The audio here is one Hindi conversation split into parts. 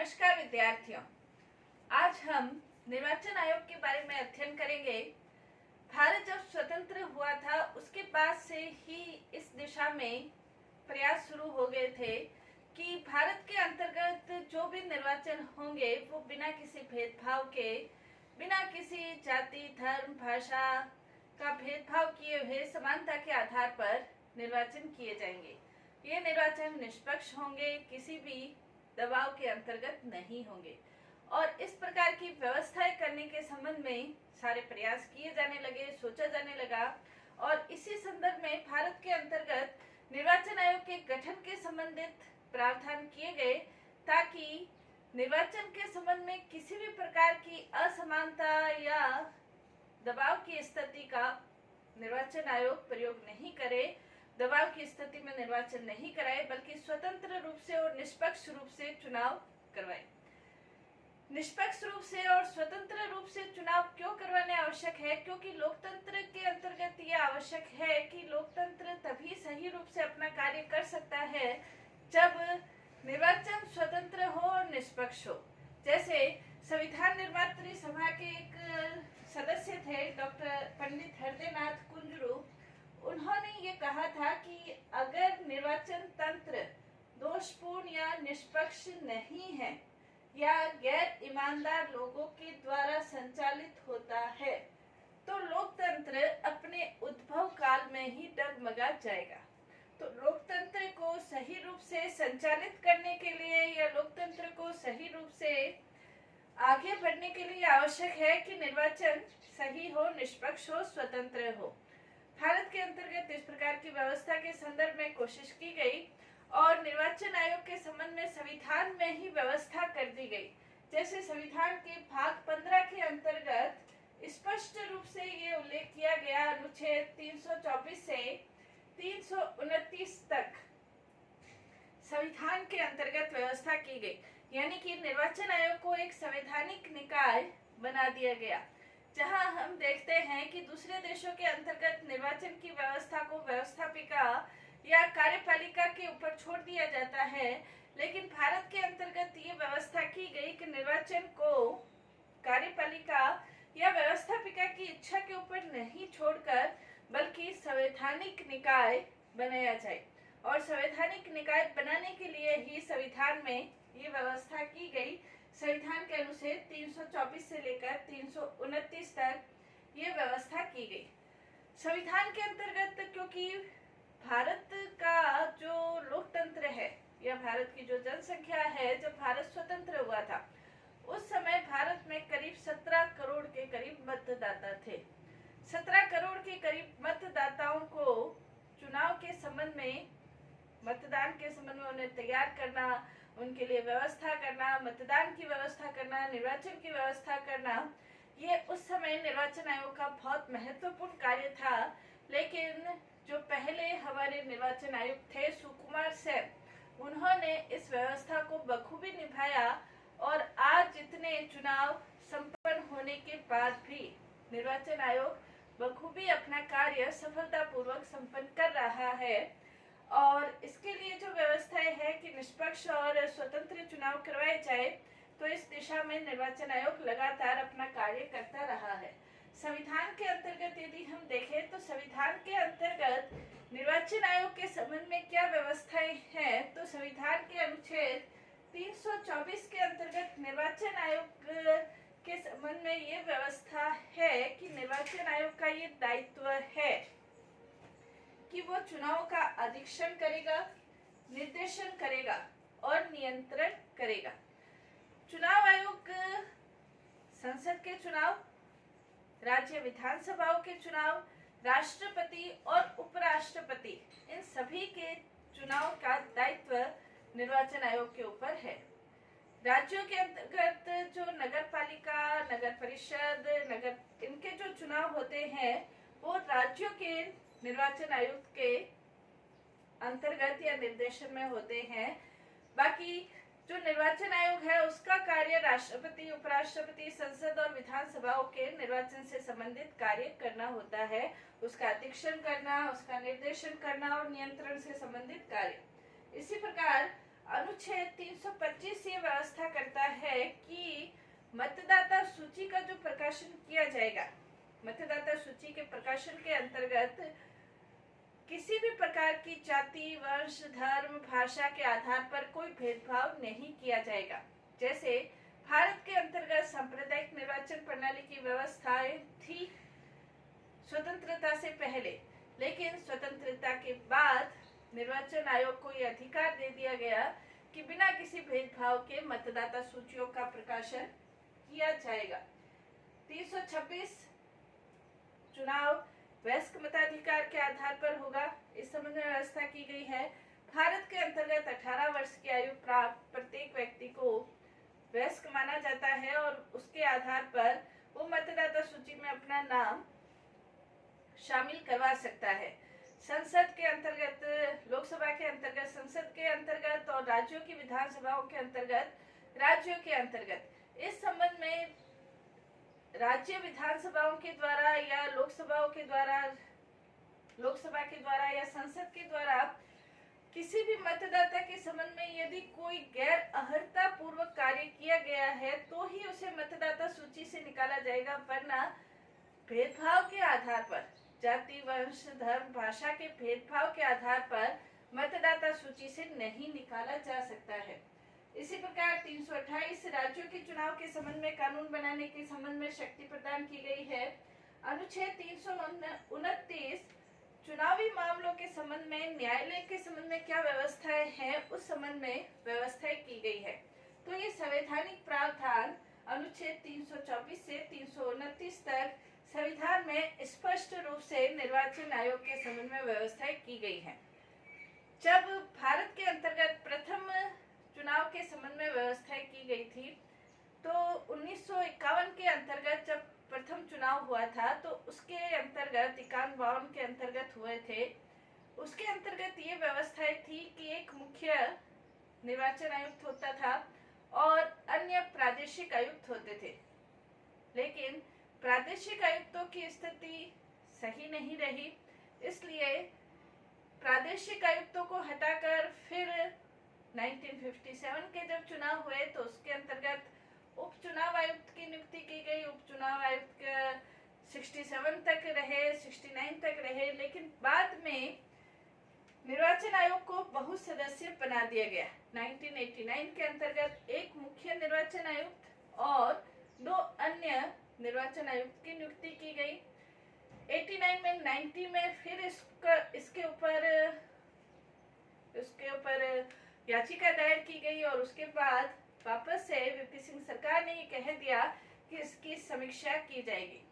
नमस्कार विद्यार्थियों, आज हम निर्वाचन आयोग के बारे में अध्ययन करेंगे। भारत जब स्वतंत्र हुआ था उसके बाद से ही इस दिशा में प्रयास शुरू हो गए थे कि भारत के अंतर्गत जो भी निर्वाचन होंगे वो बिना किसी भेदभाव के, बिना किसी जाति, धर्म, भाषा का भेदभाव किए हुए समानता के आधार पर निर्वाचन किए जाएंगे। ये निर्वाचन निष्पक्ष होंगे, किसी भी दबाव के अंतर्गत नहीं होंगे और इस प्रकार की व्यवस्थाएं करने के संबंध में सारे प्रयास किए जाने लगे, सोचा जाने लगा और इसी संदर्भ में भारत के अंतर्गत निर्वाचन आयोग के गठन के संबंधित प्रावधान किए गए ताकि निर्वाचन के संबंध में किसी भी प्रकार की असमानता या दबाव की स्थिति का निर्वाचन आयोग प्रयोग नहीं करे, दबाव की स्थिति में निर्वाचन नहीं कराए, बल्कि स्वतंत्र रूप से और निष्पक्ष रूप से चुनाव करवाए। निष्पक्ष रूप से और स्वतंत्र रूप से चुनाव क्यों करवाने आवश्यक है? क्योंकि लोकतंत्र के अंतर्गत ये आवश्यक है कि लोकतंत्र तभी सही रूप से अपना कार्य कर सकता है जब निर्वाचन स्वतंत्र हो और निष्पक्ष हो। जैसे संविधान निर्मात्री सभा के एक सदस्य थे डॉक्टर पंडित हृदयनाथ कुंजरू, उन्होंने ये कहा था कि अगर निर्वाचन तंत्र दोषपूर्ण या निष्पक्ष नहीं है या गैर ईमानदार लोगों के द्वारा संचालित होता है तो लोकतंत्र अपने उद्भव काल में ही डगमगा जाएगा। तो लोकतंत्र को सही रूप से संचालित करने के लिए या लोकतंत्र को सही रूप से आगे बढ़ने के लिए आवश्यक है कि निर्वाचन सही हो, निष्पक्ष हो, स्वतंत्र हो। भारत के अंतर्गत इस प्रकार की व्यवस्था के संदर्भ में कोशिश की गई और निर्वाचन आयोग के संबंध में संविधान में ही व्यवस्था कर दी गई। जैसे संविधान के भाग 15 के अंतर्गत स्पष्ट रूप से ये उल्लेख किया गया, अनुच्छेद 324 से 329 तक संविधान के अंतर्गत व्यवस्था की गई, यानी कि निर्वाचन आयोग को एक संवैधानिक निकाय बना दिया गया, जहां हम देखते हैं कि दूसरे देशों के अंतर्गत निर्वाचन की व्यवस्था को व्यवस्थापिका या कार्यपालिका के ऊपर छोड़ दिया जाता है, लेकिन भारत के अंतर्गत ये व्यवस्था की गई कि निर्वाचन को कार्यपालिका या व्यवस्थापिका की इच्छा के ऊपर नहीं छोड़कर बल्कि संवैधानिक निकाय बनाया जाए और संवैधानिक निकाय बनाने के लिए ही संविधान में ये व्यवस्था की गई। संविधान के अनुच्छेद 324 से लेकर 329 तक ये व्यवस्था की गई। संविधान के अंतर्गत क्योंकि भारत का जो लोकतंत्र है या भारत की जो जनसंख्या है, जब भारत स्वतंत्र हुआ था उस समय भारत में करीब 17 करोड़ के करीब मतदाता थे। 17 करोड़ के करीब मतदाताओं को चुनाव के संबंध में, मतदान के संबंध में उन्हें तैयार करना, उनके लिए व्यवस्था करना, मतदान की व्यवस्था करना, निर्वाचन की व्यवस्था करना, ये उस समय निर्वाचन आयोग का बहुत महत्वपूर्ण कार्य था। लेकिन जो पहले हमारे निर्वाचन आयुक्त थे सुकुमार सेन, उन्होंने इस व्यवस्था को बखूबी निभाया और आज जितने चुनाव संपन्न होने के बाद भी निर्वाचन आयोग बखूबी अपना कार्य सफलतापूर्वक संपन्न कर रहा है। और इसके लिए जो व्यवस्थाएं है कि निष्पक्ष और स्वतंत्र चुनाव करवाए जाए, तो इस दिशा में निर्वाचन आयोग लगातार अपना कार्य करता रहा है। संविधान के अंतर्गत यदि हम देखें तो संविधान के अंतर्गत निर्वाचन आयोग के संबंध में क्या व्यवस्थाएं हैं, तो संविधान के अनुच्छेद 324 के अंतर्गत निर्वाचन आयोग के संबंध में ये व्यवस्था है कि निर्वाचन आयोग का ये दायित्व है कि वो चुनाव का अधीक्षण करेगा, निर्देशन करेगा और नियंत्रण करेगा। चुनाव आयोग संसद के चुनाव, राज्य विधानसभाओं के चुनाव, राष्ट्रपति और उपराष्ट्रपति, इन सभी के चुनाव का दायित्व निर्वाचन आयोग के ऊपर है। राज्यों के अंतर्गत जो नगर पालिका, नगर परिषद, इनके जो चुनाव होते हैं वो राज्यों के निर्वाचन आयुक्त के अंतर्गत या निर्देशन में होते हैं। बाकी जो निर्वाचन आयोग है उसका कार्य राष्ट्रपति, उपराष्ट्रपति, संसद और विधानसभाओं के निर्वाचन से संबंधित कार्य करना होता है, उसका अधीक्षण करना, उसका निर्देशन करना और नियंत्रण से संबंधित कार्य। इसी प्रकार अनुच्छेद 325 ये व्यवस्था करता है कि मतदाता सूची का जो प्रकाशन किया जाएगा, मतदाता सूची के प्रकाशन के अंतर्गत किसी भी प्रकार की जाति, वंश, धर्म, भाषा के आधार पर कोई भेदभाव नहीं किया जाएगा। जैसे भारत के अंतर्गत सांप्रदायिक निर्वाचन प्रणाली की व्यवस्थाएं थी स्वतंत्रता से पहले, लेकिन स्वतंत्रता के बाद निर्वाचन आयोग को यह अधिकार दे दिया गया कि बिना किसी भेदभाव के मतदाता सूचियों का प्रकाशन किया जाएगा। 326 चुनाव वयस्क मताधिकार के आधार पर होगा, इस संबंध में व्यवस्था की गई है। भारत के अंतर्गत 18 वर्ष की आयु प्राप्त प्रत्येक व्यक्ति को वयस्क माना जाता है और उसके आधार पर वो मतदाता सूची में अपना नाम शामिल करवा सकता है। संसद के अंतर्गत, लोकसभा के अंतर्गत, संसद के अंतर्गत और राज्यों की विधानसभाओं के अंतर्गत, राज्यों के अंतर्गत इस संबंध में राज्य विधानसभाओं के द्वारा या लोकसभाओं के द्वारा, लोकसभा के द्वारा या संसद के द्वारा किसी भी मतदाता के संबंध में यदि कोई गैर अर्हता पूर्वक कार्य किया गया है तो ही उसे मतदाता सूची से निकाला जाएगा, वरना भेदभाव के आधार पर, जाति, वंश, धर्म, भाषा के भेदभाव के आधार पर मतदाता सूची से नहीं निकाला जा सकता है। इसी प्रकार 328 राज्यों के चुनाव के संबंध में कानून बनाने के संबंध में शक्ति प्रदान की गई है। अनुच्छेद 329 चुनावी मामलों के संबंध में न्यायालय के संबंध में क्या व्यवस्थाएं हैं उस संबंध में व्यवस्थाएं की गई है। तो ये संवैधानिक प्रावधान अनुच्छेद 324 से 329 तक संविधान में स्पष्ट रूप से निर्वाचन आयोग के संबंध में व्यवस्थाएं की गई है। जब भारत के अंतर्गत प्रथम चुनाव के संबंध में व्यवस्थाएं की गई थी तो 1951 के अंतर्गत जब प्रथम चुनाव हुआ था तो उसके अंतर्गत 51-52 के अंतर्गत हुए थे, उसके अंतर्गत ये व्यवस्थाएं थी कि एक मुख्य निर्वाचन आयुक्त होता था और अन्य प्रादेशिक आयुक्त होते थे। लेकिन प्रादेशिक आयुक्तों की स्थिति सही नहीं रही, इसलिए प्रादेशिक आयुक्तों को हटाकर फिर 1957 के जब चुनाव हुए तो उसके अंतर्गत उपचुनाव आयुक्त की नियुक्ति की गई। उपचुनाव आयुक्त 67 तक रहे, 69 तक रहे, लेकिन बाद में निर्वाचन आयोग को बहुसदस्यीय बना दिया गया। 1989 के अंतर्गत एक मुख्य निर्वाचन आयुक्त और 2 अन्य निर्वाचन आयुक्त की नियुक्ति की गई। 89 में 90 में फिर इसके ऊपर याचिका दायर की गई और उसके बाद वापस से वीपी सिंह सरकार ने ये कह दिया कि इसकी समीक्षा की जाएगी।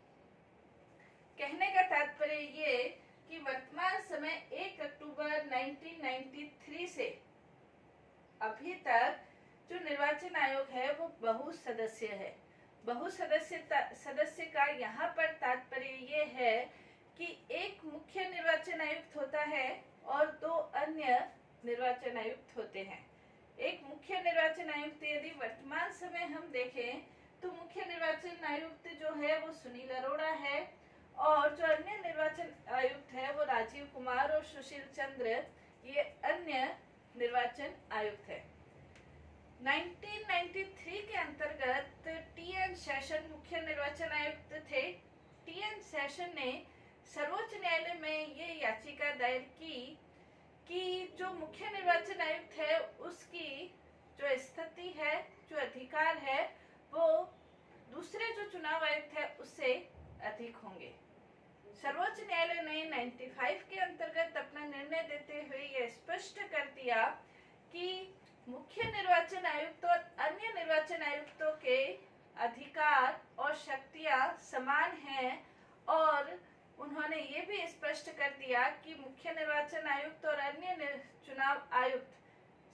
कहने का तात्पर्य ये कि वर्तमान समय 1 अक्टूबर 1993 से अभी तक जो निर्वाचन आयोग है वो बहुसदस्य है। सदस्य का यहाँ पर तात्पर्य ये है कि एक मुख्य निर्वाचन आयुक्त होता है और 2 अन्य निर्वाचन आयुक्त होते हैं। एक मुख्य निर्वाचन आयुक्त यदि वर्तमान समय हम देखें तो मुख्य निर्वाचन आयुक्त जो है वो सुनील अरोड़ा है और जो अन्य निर्वाचन आयुक्त है वो राजीव कुमार और सुशील चंद्र, ये अन्य निर्वाचन आयुक्त है। 1993 के अंतर्गत टी.एन. शेषन मुख्य निर्वाचन आयुक्त थे। टी.एन. शेषन ने सर्वोच्च न्यायालय में ये याचिका दायर की कि जो मुख्य निर्वाचन आयुक्त है उसकी जो स्थिति है, जो अधिकार है, वो दूसरे जो चुनाव आयुक्त है उससे अधिक होंगे। सर्वोच्च न्यायालय ने 95 के अंतर्गत अपना निर्णय देते हुए यह स्पष्ट कर दिया कि मुख्य निर्वाचन आयुक्त और अन्य निर्वाचन आयुक्तों के अधिकार और शक्तियां समान हैं और उन्होंने ये भी स्पष्ट कर दिया कि मुख्य निर्वाचन आयुक्त और अन्य चुनाव आयुक्त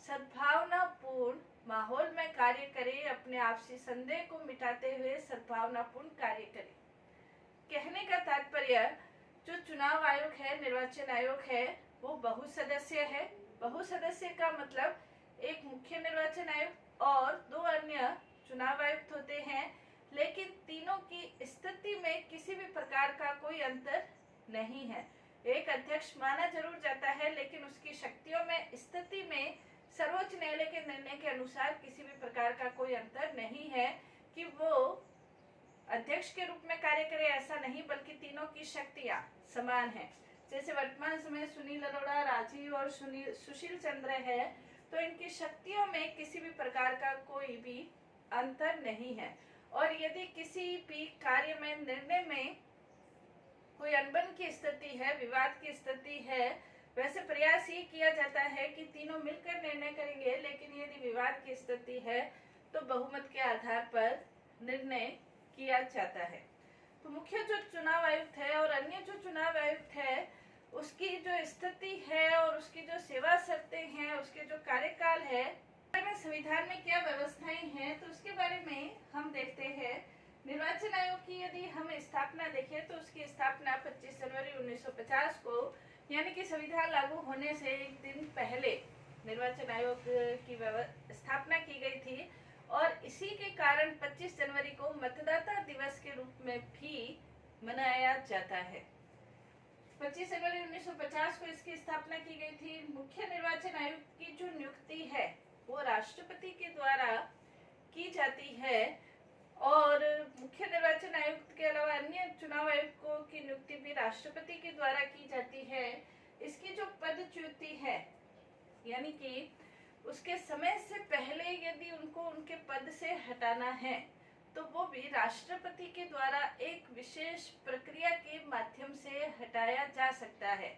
सद्भावनापूर्ण माहौल में कार्य करें, अपने आपसी संदेह को मिटाते हुए सद्भावनापूर्ण कार्य करें। कहने का तात्पर्य जो चुनाव आयोग है, निर्वाचन आयोग है, वो बहुसदस्य है। बहुसदस्य का मतलब एक मुख्य निर्वाचन आयुक्त और 2 अन्य चुनाव आयुक्त होते हैं, लेकिन तीनों की स्थिति में किसी भी प्रकार का कोई अंतर नहीं है। एक अध्यक्ष माना जरूर जाता है लेकिन उसकी शक्तियों में, स्थिति में सर्वोच्च न्यायालय के निर्णय के अनुसार किसी भी प्रकार का कोई अंतर नहीं है कि वो अध्यक्ष के रूप में कार्य करे, ऐसा नहीं, बल्कि तीनों की शक्तियां समान है। जैसे वर्तमान समय सुनील अरोड़ा, राजीव और सुशील चंद्र है, तो इनकी शक्तियों में किसी भी प्रकार का कोई भी अंतर नहीं है। और यदि किसी भी कार्य में, निर्णय में कोई अनबन की स्थिति है, विवाद की स्थिति है, वैसे प्रयास ये किया जाता है कि तीनों मिलकर निर्णय करेंगे, लेकिन यदि विवाद की स्थिति है तो बहुमत के आधार पर निर्णय किया जाता है। तो मुख्य जो चुनाव आयुक्त है और अन्य जो चुनाव आयुक्त है, उसकी जो स्थिति है और उसकी जो सेवा शर्तें हैं, उसके जो कार्यकाल है, संविधान में क्या व्यवस्थाएं हैं, तो उसके बारे में हम देखते हैं। निर्वाचन आयोग की यदि हम स्थापना देखें तो उसकी स्थापना 25 जनवरी 1950 को, यानी कि संविधान लागू होने से एक दिन पहले निर्वाचन आयोग की स्थापना की गई थी। और इसी के कारण 25 जनवरी को मतदाता दिवस के रूप में भी मनाया जाता है। 25 जनवरी 1950 को इसकी स्थापना की गई थी। मुख्य निर्वाचन आयुक्त की जो नियुक्ति है वो राष्ट्रपति के द्वारा की जाती है, और मुख्य निर्वाचन आयुक्त के अलावा अन्य चुनाव आयुक्तों की नियुक्ति भी राष्ट्रपति के द्वारा की जाती है। इसकी जो पदच्युति है, यानी कि उसके समय से पहले यदि उनको उनके पद से हटाना है, तो वो भी राष्ट्रपति के द्वारा एक विशेष प्रक्रिया के माध्यम से हटाया जा सकता है।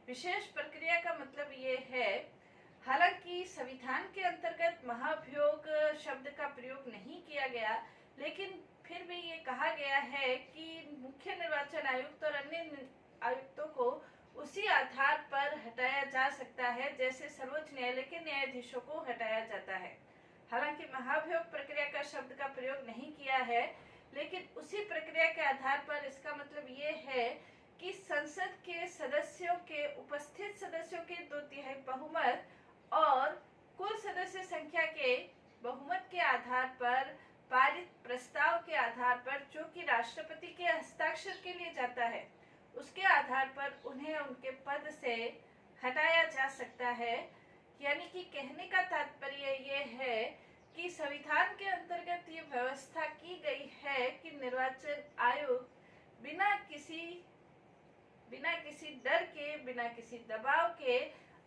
विशेष प्रक्रिया का मतलब ये है, हालांकि संविधान के अंतर्गत महाभियोग शब्द का प्रयोग नहीं किया गया, लेकिन फिर भी ये कहा गया है कि मुख्य निर्वाचन आयुक्त और अन्य आयुक्तों को उसी आधार पर हटाया जा सकता है जैसे सर्वोच्च न्यायालय के न्यायाधीशों को हटाया जाता है। हालांकि महाभियोग प्रक्रिया का शब्द का प्रयोग नहीं किया है, लेकिन उसी प्रक्रिया के आधार पर इसका मतलब ये है कि संसद के सदस्यों के, उपस्थित सदस्यों के 2/3 बहुमत और कुल सदस्य संख्या के बहुमत के आधार पर पारित प्रस्ताव के आधार पर, जो कि राष्ट्रपति के हस्ताक्षर के लिए जाता है, उसके आधार पर उन्हें उनके पद से हटाया जा सकता है। यानी कि कहने का तात्पर्य ये है कि संविधान के अंतर्गत ये व्यवस्था की गई है कि निर्वाचन आयोग बिना किसी डर के, बिना किसी दबाव के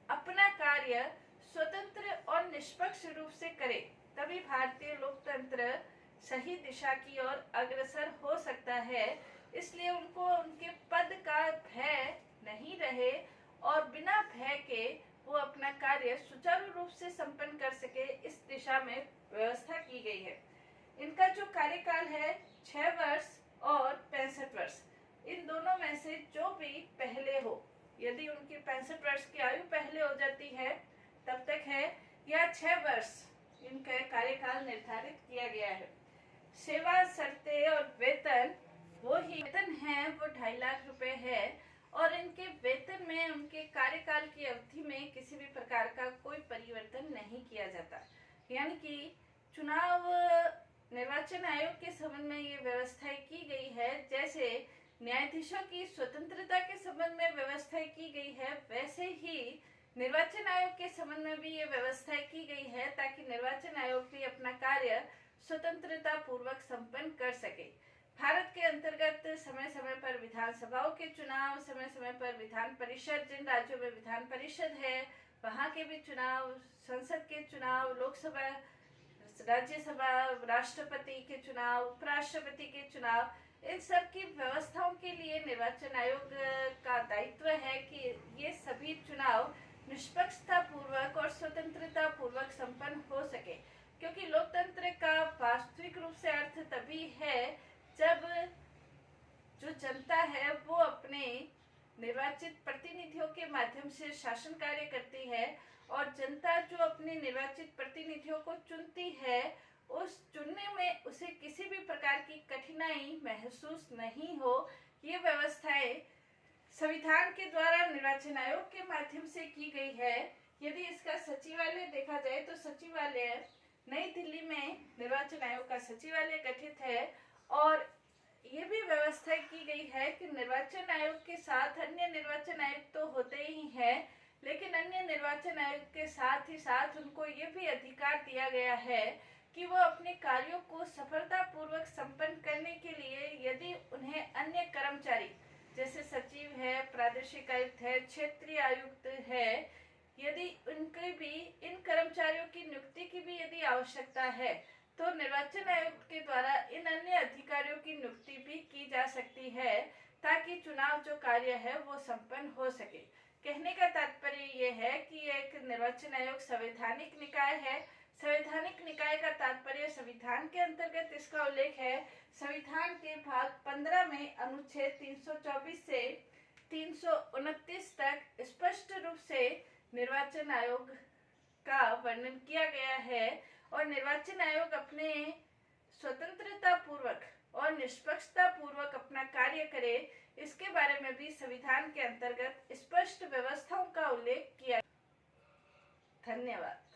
अपना कार्य स्वतंत्र और निष्पक्ष रूप से करे, तभी भारतीय लोकतंत्र सही दिशा की ओर अग्रसर हो सकता है। इसलिए उनको उनके पद का भय नहीं रहे और बिना भय के वो अपना कार्य सुचारू रूप से संपन्न कर सके, इस दिशा में व्यवस्था की गई है। इनका जो कार्यकाल है 6 वर्ष और 65 वर्ष, इन दोनों में से जो भी पहले हो, यदि उनकी 65 वर्ष की आयु पहले हो जाती है तब तक है, या 6 वर्ष इनका कार्यकाल निर्धारित किया गया है। सेवा शर्तें और वेतन, वो ही वेतन है वो 2.5 लाख रुपए है, और इनके वेतन में उनके कार्यकाल की अवधि में किसी भी प्रकार का कोई परिवर्तन नहीं किया जाता। यानी कि चुनाव निर्वाचन आयोग के संबंध में ये व्यवस्थाएं की गई है, जैसे न्यायाधीशों की स्वतंत्रता के संबंध में व्यवस्थाएं की गई है, वैसे ही निर्वाचन आयोग के संबंध में भी ये व्यवस्थाएं की गई है, ताकि निर्वाचन आयोग भी अपना कार्य स्वतंत्रता पूर्वक संपन्न कर सके। भारत के अंतर्गत समय समय पर विधानसभाओं के चुनाव, समय समय पर विधान परिषद, जिन राज्यों में विधान परिषद है वहाँ के भी चुनाव, संसद के चुनाव, लोकसभा, राज्यसभा, राष्ट्रपति के चुनाव, उपराष्ट्रपति के चुनाव, इन सब की व्यवस्थाओं के लिए निर्वाचन आयोग का दायित्व है कि ये सभी चुनाव निष्पक्षता पूर्वक और स्वतंत्रता पूर्वक संपन्न हो सके, क्योंकि लोकतंत्र का वास्तविक रूप से अर्थ तभी है जब जो जनता है वो अपने निर्वाचित प्रतिनिधियों के माध्यम से शासन कार्य करती है, और जनता जो अपने निर्वाचित प्रतिनिधियों को चुनती है, उस चुनने में उसे किसी भी प्रकार की कठिनाई महसूस नहीं हो। ये व्यवस्थाएं संविधान के द्वारा निर्वाचन आयोग के माध्यम से की गई है। यदि इसका सचिवालय देखा जाए तो सचिवालय नई दिल्ली में निर्वाचन आयोग का सचिवालय गठित है, और ये भी व्यवस्था की गई है कि निर्वाचन आयोग के साथ अन्य निर्वाचन आयुक्त तो होते ही हैं, लेकिन अन्य निर्वाचन आयोग के साथ ही साथ उनको ये भी अधिकार दिया गया है कि वो अपने कार्यों को सफलतापूर्वक संपन्न करने के लिए यदि उन्हें अन्य कर्मचारी जैसे सचिव है, प्रादेशिक आयुक्त है, क्षेत्रीय आयुक्त है, यदि उनके भी इन कर्मचारियों की नियुक्ति की भी यदि आवश्यकता है तो निर्वाचन आयोग के द्वारा इन अन्य अधिकारियों की नियुक्ति भी की जा सकती है ताकि चुनाव जो कार्य है वो संपन्न हो सके। कहने का तात्पर्य ये है कि एक निर्वाचन आयोग संवैधानिक निकाय है। संवैधानिक निकाय का तात्पर्य संविधान के अंतर्गत इसका उल्लेख है। संविधान के भाग 15 में अनुच्छेद 324 से 329 तक स्पष्ट रूप से निर्वाचन आयोग का वर्णन किया गया है और निर्वाचन आयोग अपने स्वतंत्रता पूर्वक और निष्पक्षता पूर्वक अपना कार्य करे, इसके बारे में भी संविधान के अंतर्गत स्पष्ट व्यवस्थाओं का उल्लेख किया। धन्यवाद।